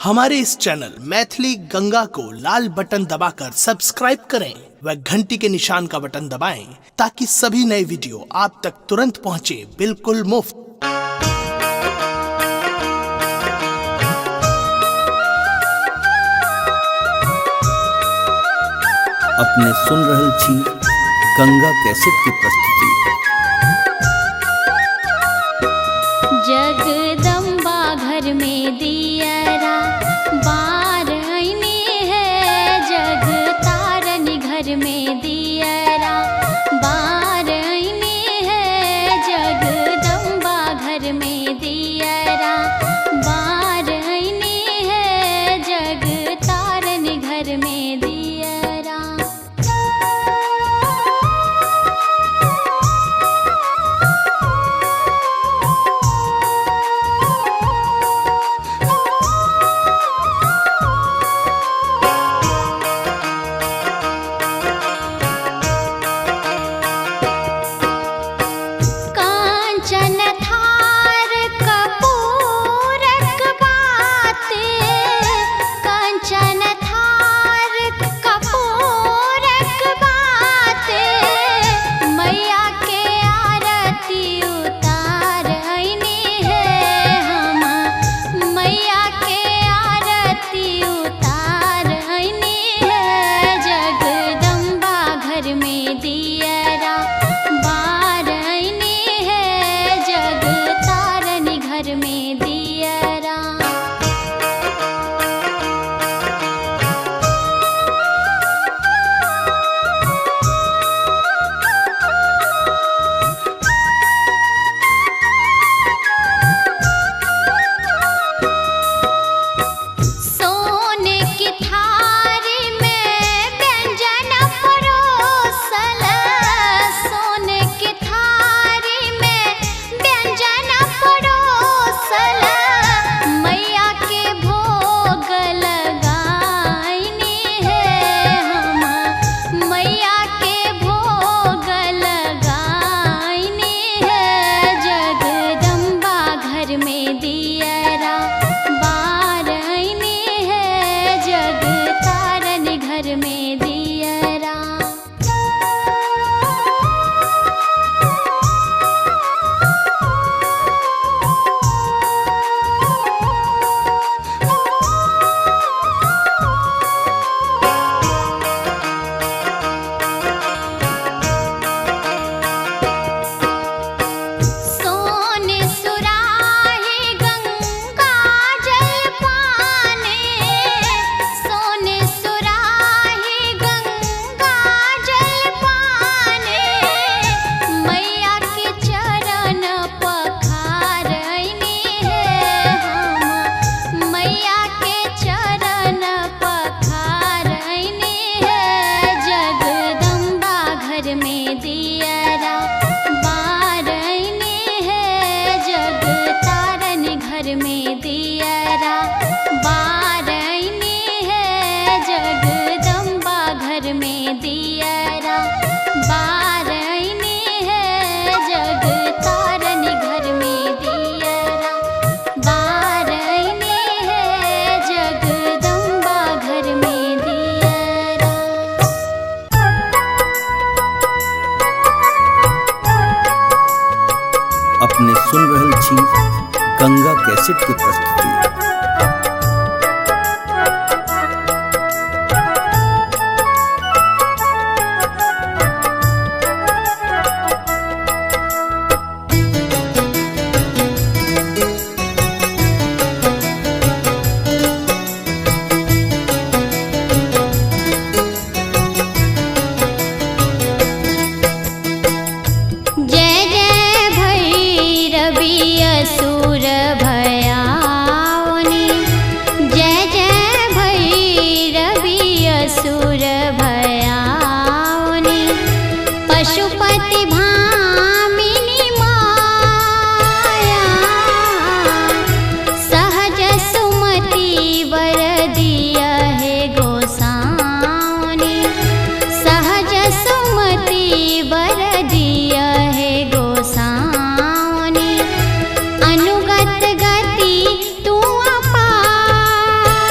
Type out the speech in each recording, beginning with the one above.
हमारे इस चैनल मैथिली गंगा को लाल बटन दबाकर सब्सक्राइब करें व घंटी के निशान का बटन दबाएं ताकि सभी नए वीडियो आप तक तुरंत पहुंचे बिल्कुल मुफ्त। अपने सुन रहल छी गंगा कैसेट की प्रस्तुति। जगदम्बा घर में दियरा बार आईने है, जग तारन घर में दियरा बार आईने है, जगदम्बा घर में दियरा बार आईने है, जग तारन घर में दियरा। अपने सुन रहल छी गंगा कैसेट की प्रस्तुति। असुर भयावनी, जय जय भैरवी असुर भयावनी, पशुपति भामिनी माया, सहज सुमति वर दिया है गोसावनी, सहज सुमति वर दिया है गोसावनी, अनुगत गति तू अपार,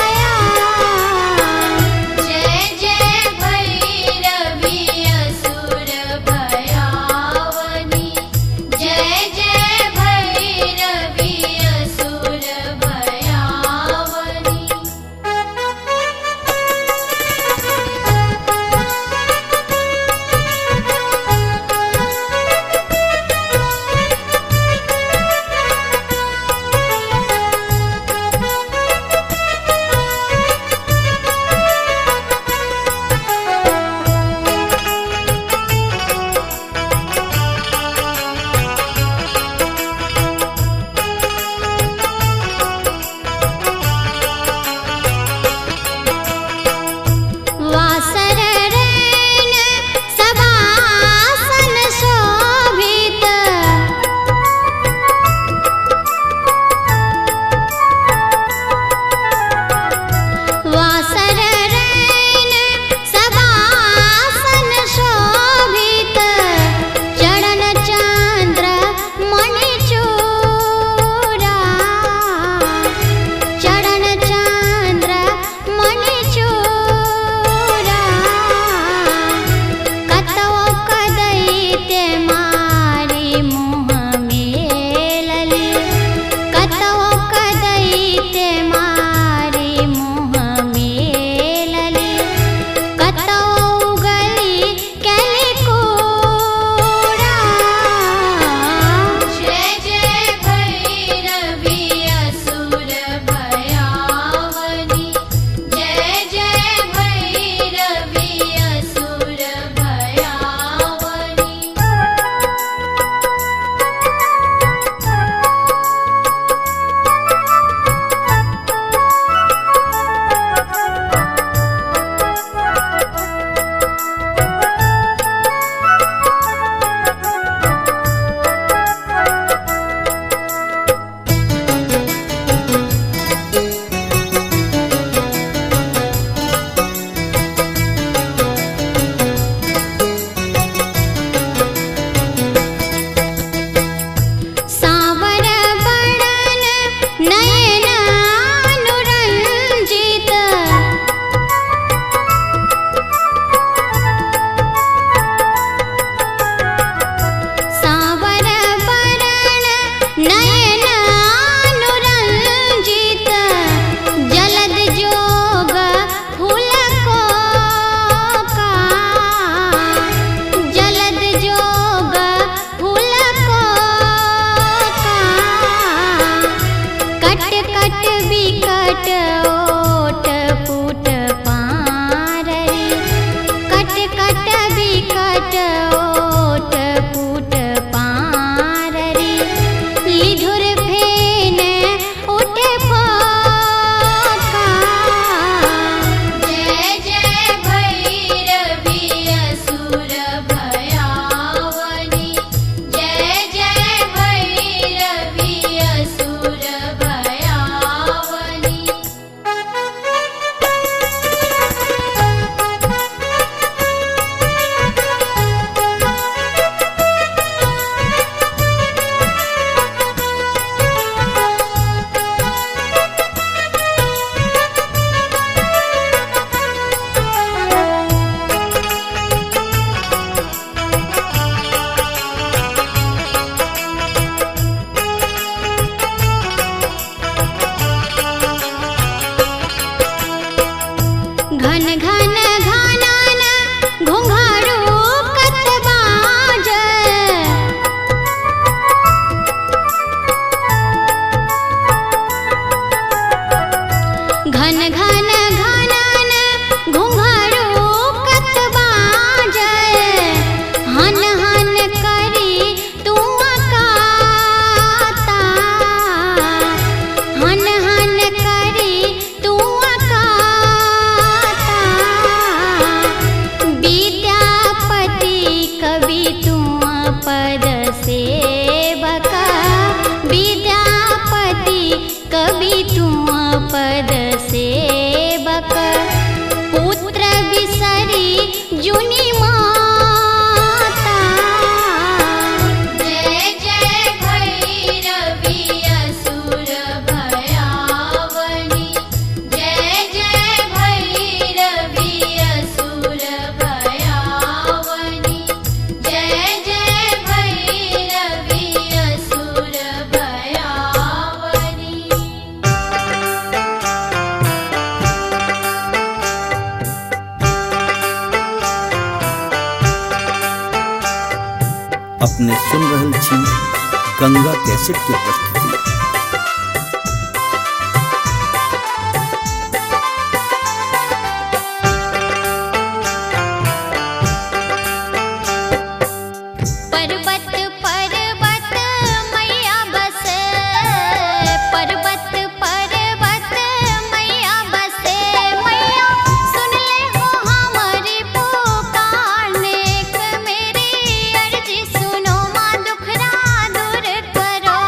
घन घन घानन घुंघरू कत बाज। घन घन घानन घुंघरू कत बाज। हन हन करी तू अकाता। हन हन करी तू अकाता। विद्यापति कवि तू पद सेवक। विद्यापति कवि तू पद सेवक। पुत्र विसरी जुनि माता। जय जय भैरवी असुर भयावनी। जय जय भैरवी असुर भयावनी। जय जय भैरवी असुर भयावनी। अपने सुन रहल छी गंगा कैसेट के प्रस्तुति। पर्वत पर्वत मैया बसे। पर्वत पर्वत मैया बसे। मैया सुन ले हो हमारी पुकार। नेक मेरी अर्जी सुनो माँ दुखड़ा दूर करो।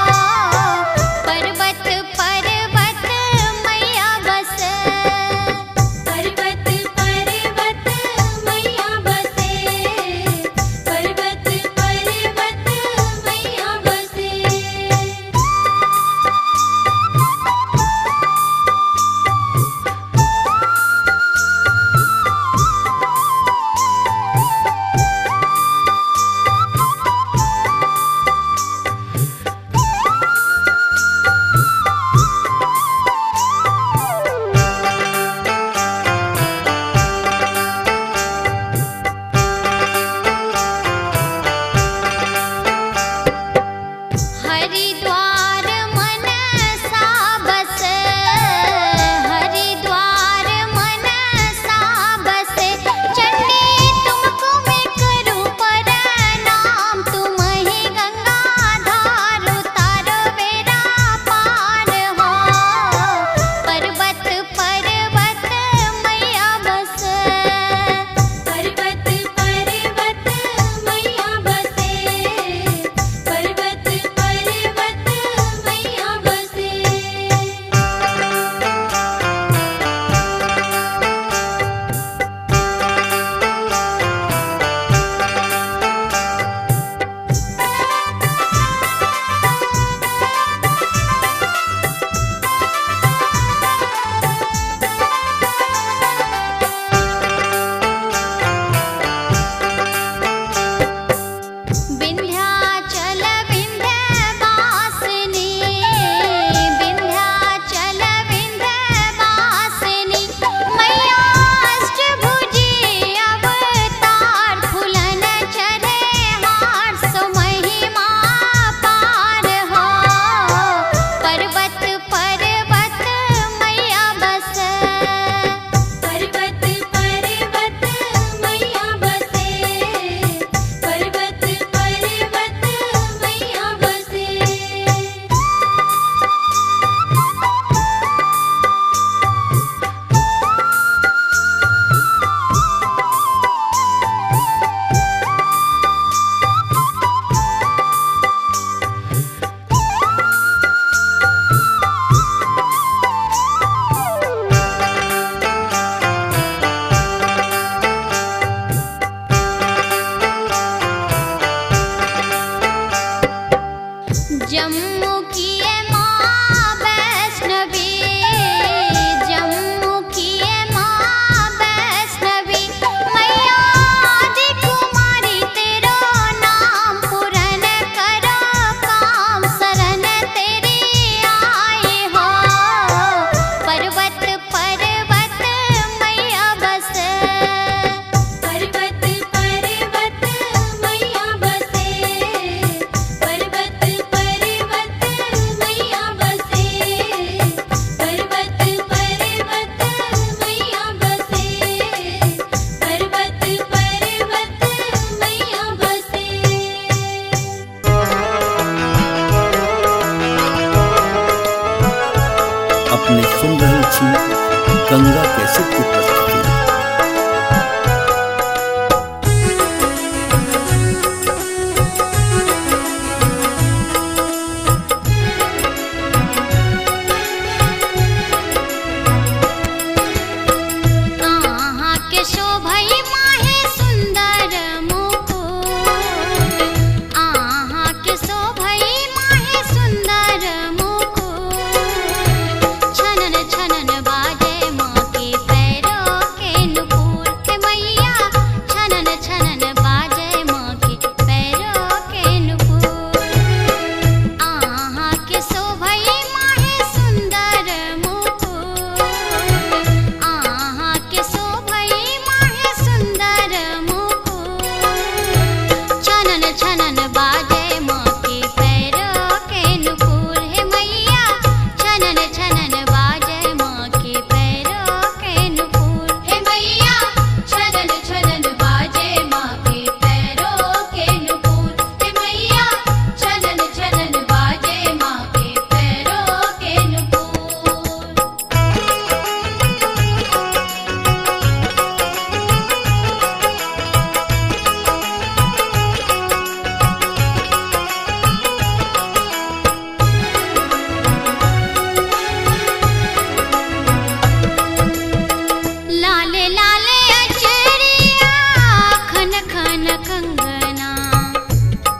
गंगा कैसेट की प्रस्तुति।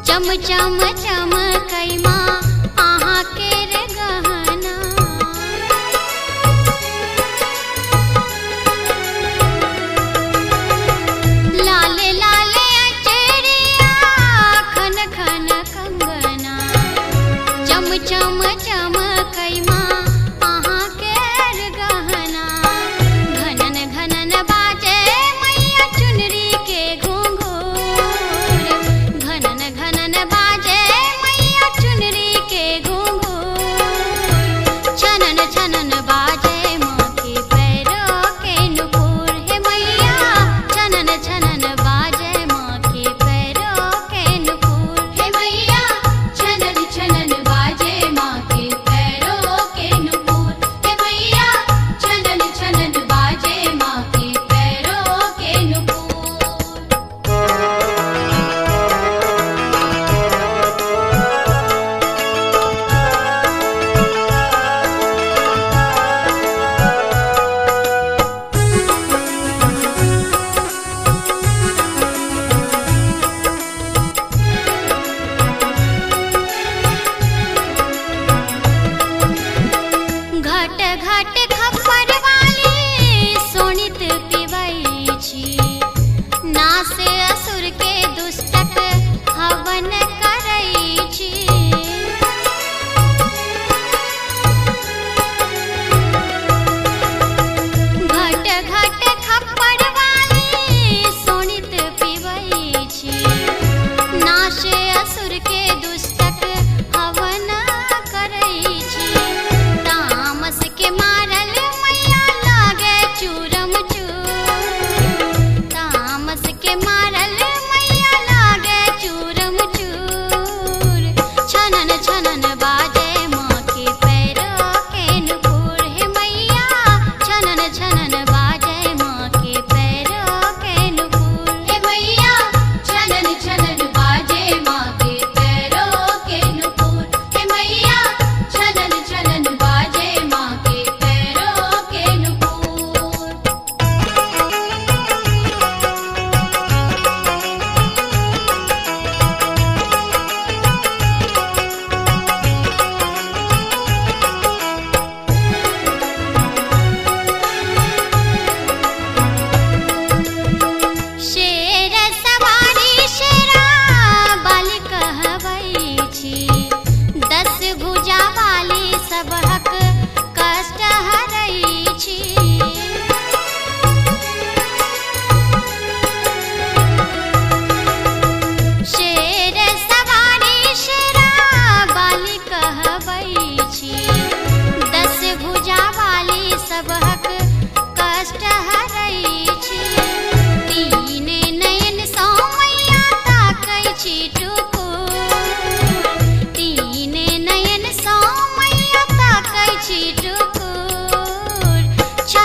चम चम चमकई माँ आहा के रे गहना। लाले लाले अचरिया खन खन कंगना। चम चम चमकई माँ आहा के रे गहना। घनन घनन बाजे मैया चुनरी के घुंघरू। घनन घनन बाजे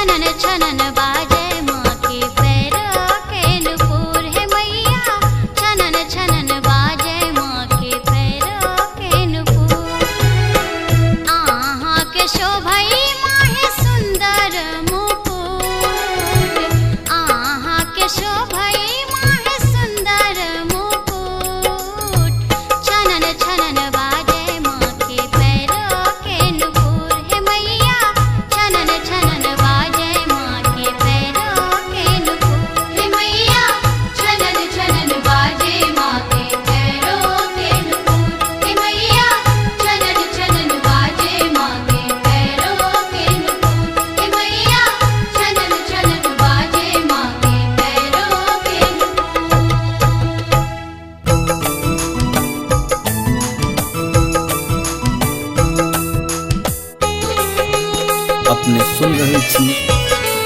छनन छनन बाजे माँ के पैर के नुपुर है मैया छनन छनन बाजे माँ के पैर के नुपुर आहा के शोभई माहे सुंदर मुकुट आहा के शोभई माहे सुंदर मुकुट छनन छनन बाजे माँ के पैर के नुपुर है मैया छनन छनन बाजे माँ के पैर के नुपुर है मैया छनन छनन बाजे माँ के पैरों के नुपुर है मैया छनन छनन बाजे माँ के पैरों के नुपुर है मैया छनन छनन बाजे माँ के पैरों के अपने सुन रहे छी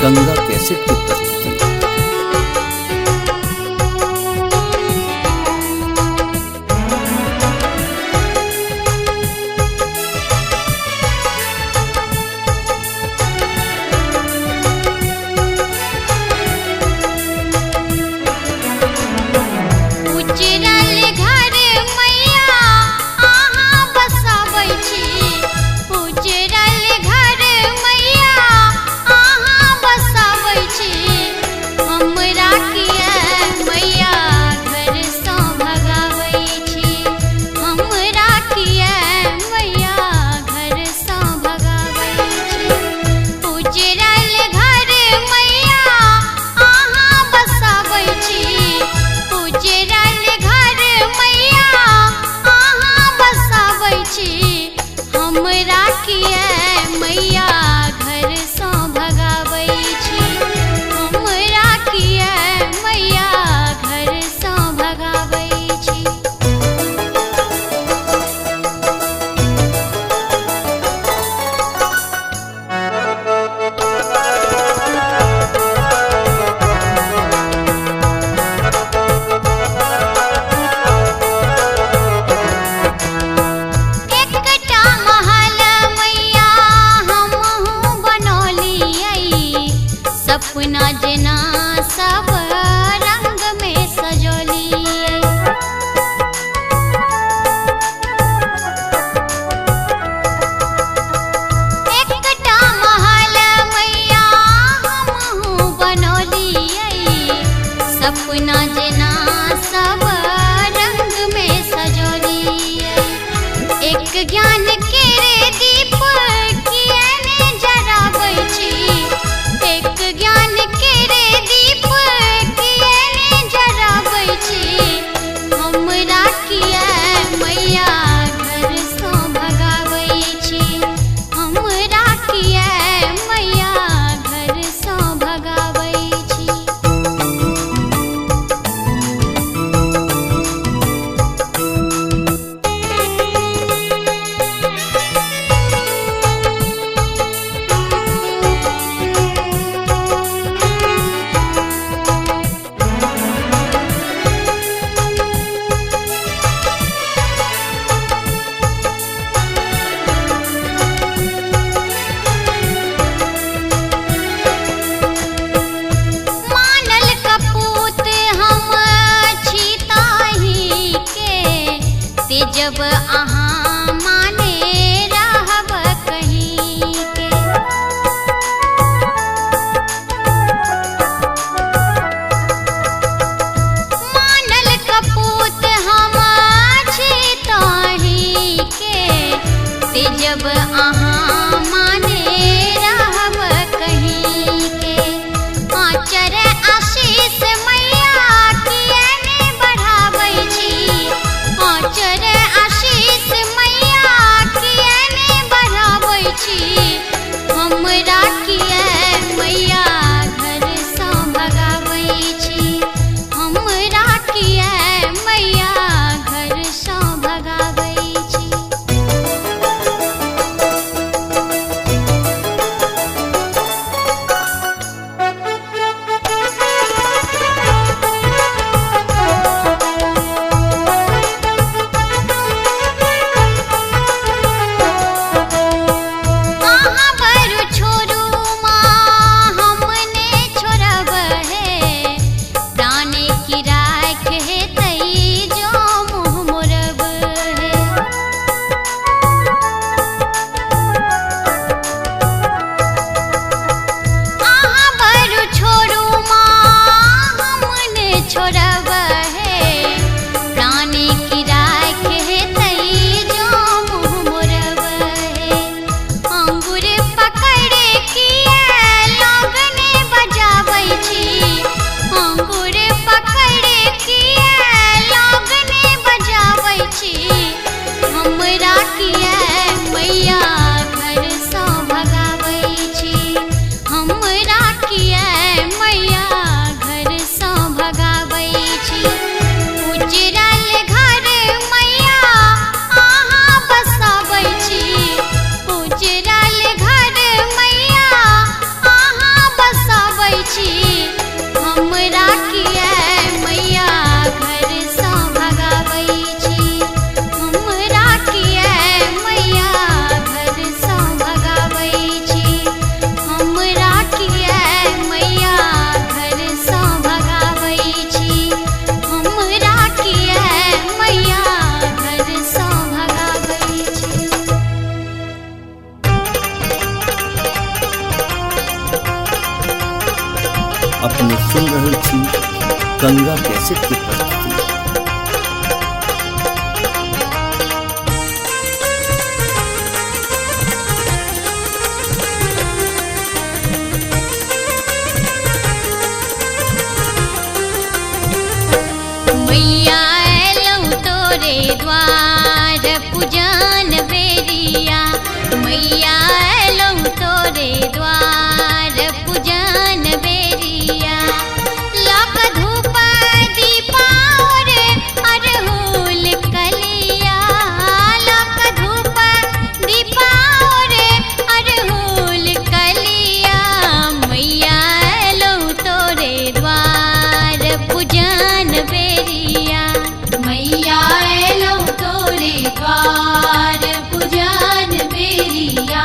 गंगा कैसेट की प्रस्तुति। उजरल घर मैया आहाँ बसाबै छी उजरल घर मैया आहाँ बसाबै छी हमरा किया मैया घर सँ भगाबै छी हमरा किया मैया घर सँ भगाबै छी उजरल घर मैया आहाँ बसाबै छी उजरल घर मैया आहाँ बसाबै छी हमरा किया मैया घर सँ भगाबै छी हमरा किया मैया घर सँ भगाबै छी एकटा महल मैया हमहूँ बनौलियै सपना जेना सब रंग में सजौलियै एकटा महल मैया हमहूँ बनौलियै सपना जेना सब रंग में सजौलियै एक ज्ञान केरे दीप किया ने जराबै छी एक ज्ञान केरे दीप किया ने जराबै छी हमरा किया मैया घर सँ भगाबै छी हमरा किया मैया घर सँ भगाबै छी मानल कपूत हम छी ताही के ते जब आहाँ माने रहब कहीं के मानल कपूत हम छी ताही के ते जब आहाँ माने रहब कहीं के आचर आशीष मैया किया ने बढ़ाबै छी आचर आशीष छोड़ू माँ हमने छोड़ब है, प्राणी की राख है तई जो मुँह मोरब है। अंगूर पकड़ किए लोगने बजाबै छी, अंगूर पकड़ किए लोगने बजाबै छी। हमरा किए मैया घर सँ भगाबै छी, हमरा किए मैया घर सँ भगाबै छी। उजड़ल घर मैया अहाँ बसाबै छी, उजड़ल घर मैया अहाँ बसाबै छी। हमरा किए मैया घर सँ भगाबै छी, हमरा किए मैया घर सँ भगाबै छी, हमरा किए मैया घर सँ भगाबै छी, हमरा किए मैया घर सँ भगाबै छी। अपने सुन रहल छी गंगा कैसेट की प्रस्तुति। मैया एलौं तोरे द्वार पूजन बेरिया, मैया एलौं तोरे द्वार पूजन बेरिया। लक धूप दीपार अरहुल कलिया, लक धूप दीपार अरहुल कलिया। मैया एलौं तोरे द्वार पूजन बेरिया, मैया एलौं तोरे द्वार पूजन बेरिया,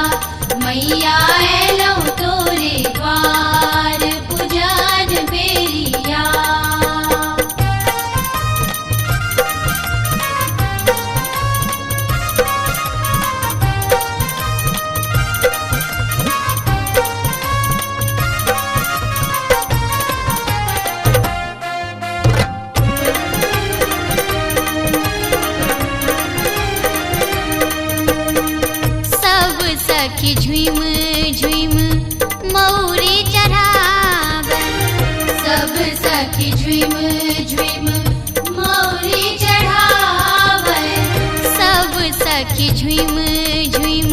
मैया एलौं तोरे द्वार पूजन बेरिया। सब सखी झुम झुम मौरी चढ़ावे, सब सखी झुम झुम मौरी चढ़ावे, सब सखी झुम झुम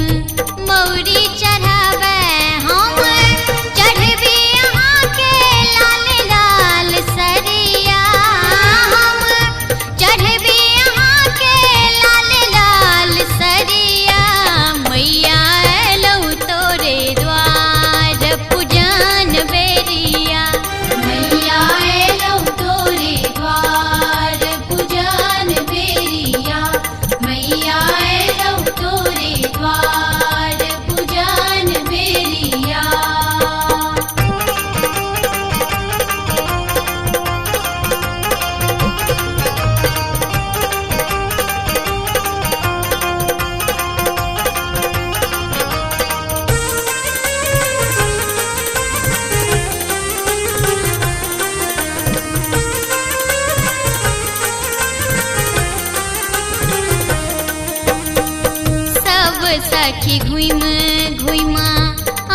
मौरी चढ़ावे। हम चढ़बी अहाँ के लाल लाल सरिया, हम चढ़बी अहाँ के लाल लाल सरिया। मैया एलौं तोरे द्वार पूजन बेरिया, मैया एलौं तोरे द्वार पूजन बेरिया, मैया एलौं तोरे द्वार पूजन बेरिया। सब सखी घुम घुम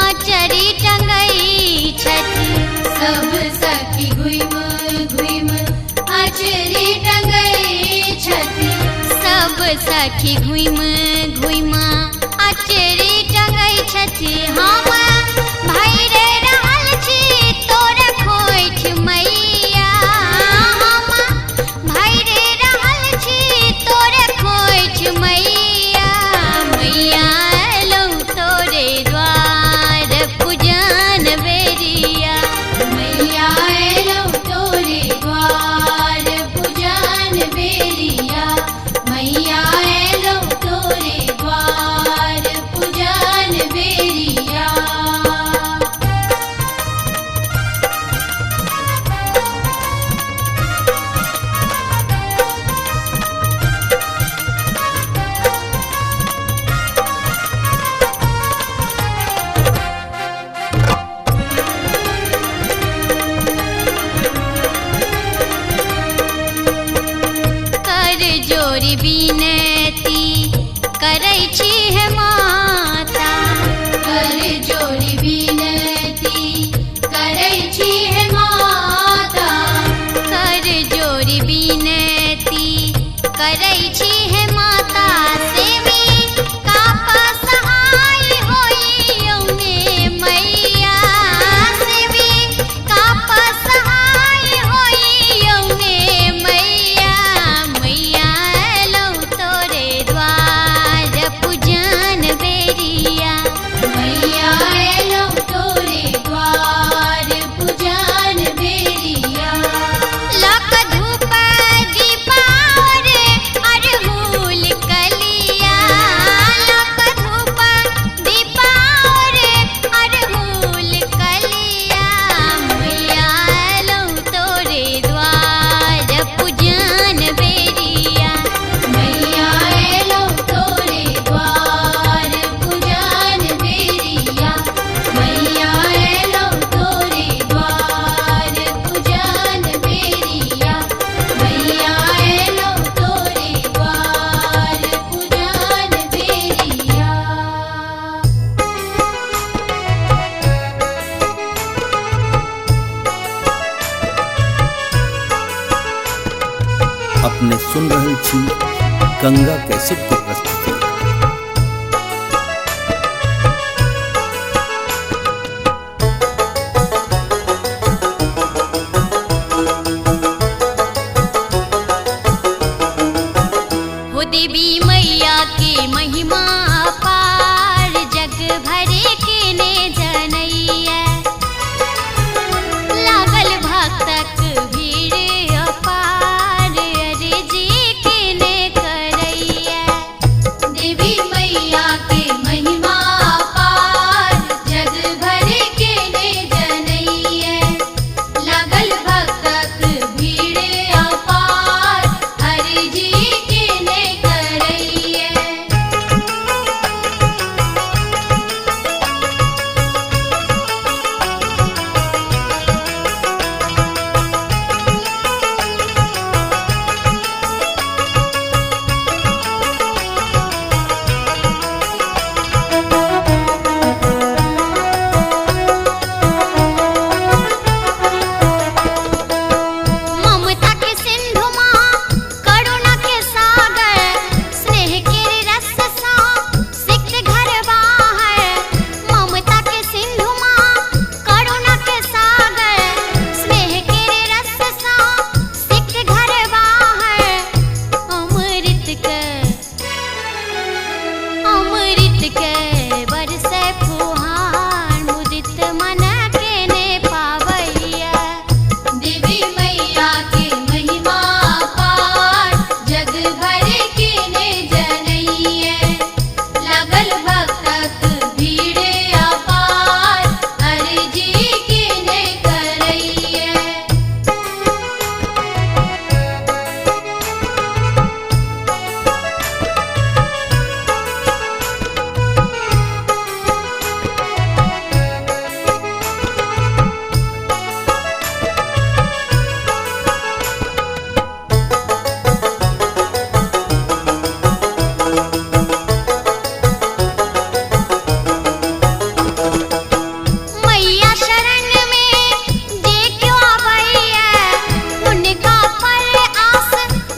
आचरी टंगई छथि, सब सखी घुम घुम आचरी टंगई छथि, सब सखी घुम घुम आचरी टंगई छथि। हम भैरे रहल छी तोरा खोइठ मैया, हम भैरे रहल छी तोरा खोइठ मैया। मैया एलौं तोरे द्वार पूजन बेरिया, मैया एलौं तोरे द्वार पूजन बेरिया, मैया एलौं तोरे द्वार पूजन बेरिया। अपने सुन रहल छी गंगा कैसेट की प्रस्तुति। हो देवी मैया के महिमा अपार, जग भरे के ने जनैया। लागल भक्तक भीड़ अपार, अर्जी के ने करैया। देवी मैया के महिमा अपार, जग भरे के ने जनैया। लागल भक्तक भीड़ अपार, अर्जी के ने करैया। ममता के सिंधु माँ, करुणा के सागर, स्नेह के रस सा सिक्त घर बाहर। ममता के सिंधु माँ, करुणा के सागर, स्नेह के रस सा सिक्त घर बाहर। अमृत के बरसे फुहार, मुदित मन के ने पावैया। देवी मैया के महिमा अपार, जग भरे के ने जनैया। लागल भक्तक भीड़ अपार, अर्जी के ने करैया। मैया शरण में जे क्यों आवैया, उनका पर आस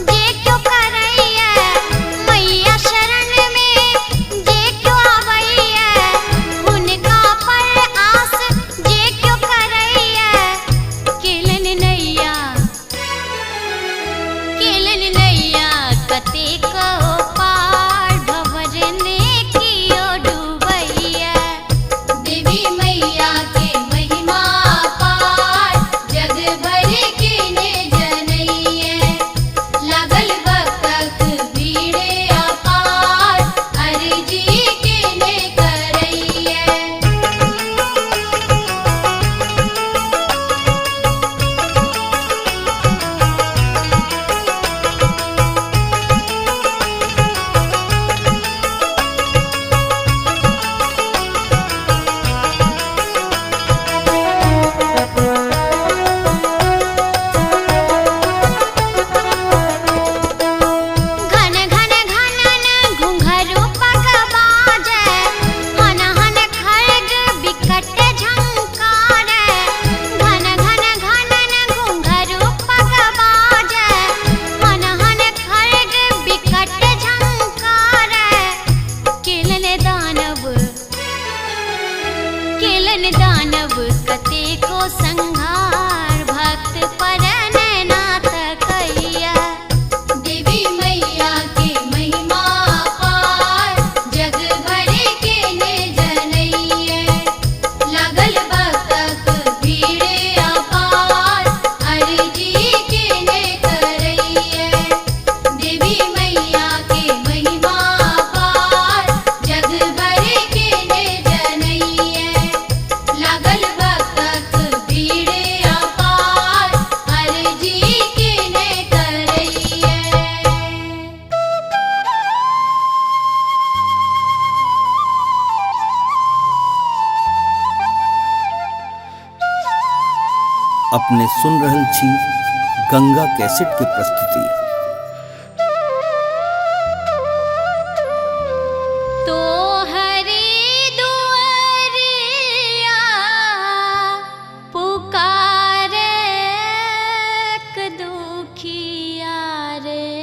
जे क्यों करैया। मैया शरण में जे क्यों आवैया, उनका पर आस जे क्यों करैया। केलन नैया कतेको पार, भंवरने कियो डूबैया। देवी मैया के महिमा अपार, जग भरे के ने जनैया। लागल भक्तक भीड़ अपार, अर्जी के ने करैया। घन घन घनन घुंघरू पग बाजे, हन हन खड्ग बिकट झंकारे। घन घन घनन घुंघरू पग बाजे, हन हन खड्ग बिकट झंकारे। केलन दानव कतेको संहार, भक्त पर नाथ कैया। देवी मैया के महिमा अपार, जग भरे के ने जनैया। लागल भक्तक भीड़ अपार, अर्जी के ने करैया। देवी मैया के महिमा अपार, जग भरे के ने जनैया। लागल भक्तक भीड़ अपार, अर्जी के ने करैया। अपने सुन रहल छी गंगा कैसेट की प्रस्तुति। तो हरी दुआरिया पुकारे, दुखिया रे।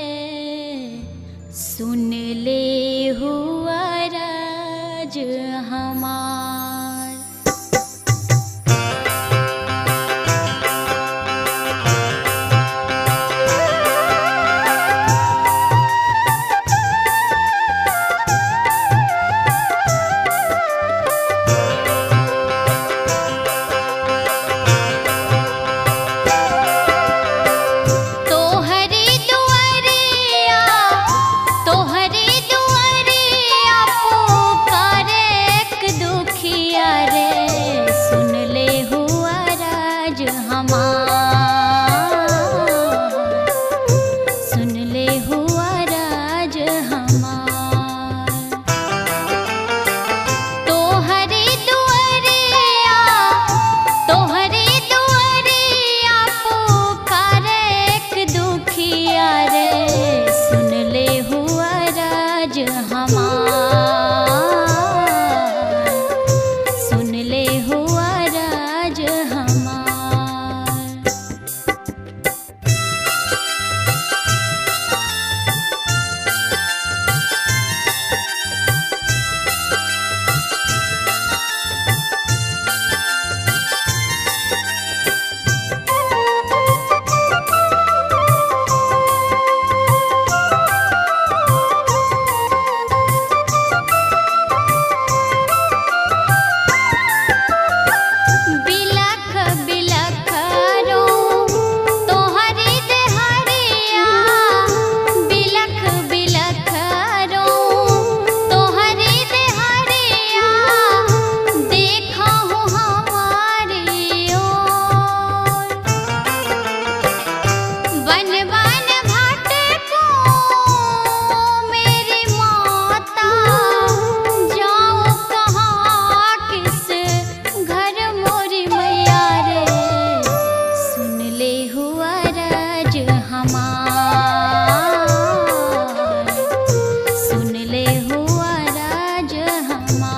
हमार सुन ले हुआ राज हमार तोहरे दुआरिया पुकारे एक दुखिया रे सुन ले हुआ राज हमार सुन ले हुआ राज हमार बिलख बिलख रो तोहरी देहरिया बिलख बिलख रो तोहरी देहरिया देखा हूँ हमारी ओर वन वन भटको मेरी माता जाओ कहाँ किस घर मोरी मैया रे सुन ले हुआ राज हमार सुन ले हुआ राज हमार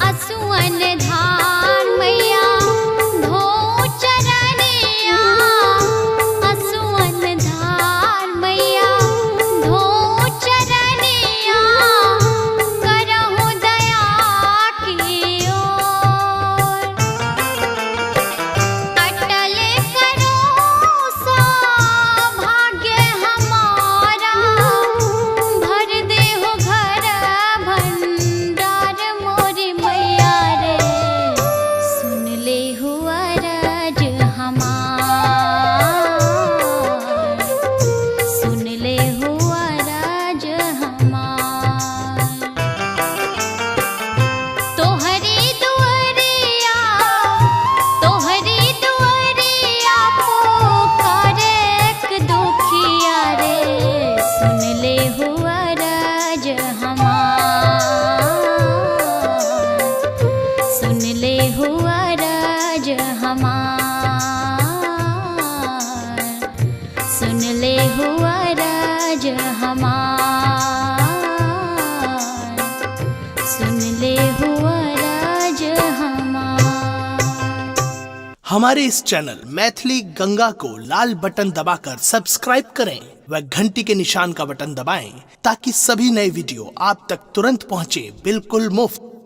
असुअन धार मैया धो चरनिया असुअन धार मैया धो चरनिया करहु दया की ओर अटल करो सौभाग्य हमारा भर देहो घर भंडार मोरी मैया रे सुन ले हुआ राज हमार सुन ले हुआ राज हमार तोहरी दुआरिया पुकारे एक दुखिया रे सुन ले हुआ राज हमार सुन ले हुआ राज हमार सुन ले हुआ राज हमार सुन ले हुआ राज हमार हमारे इस चैनल मैथिली गंगा को लाल बटन दबाकर सब्सक्राइब करें व घंटी के निशान का बटन दबाएं ताकि सभी नए वीडियो आप तक तुरंत पहुंचे बिल्कुल मुफ्त।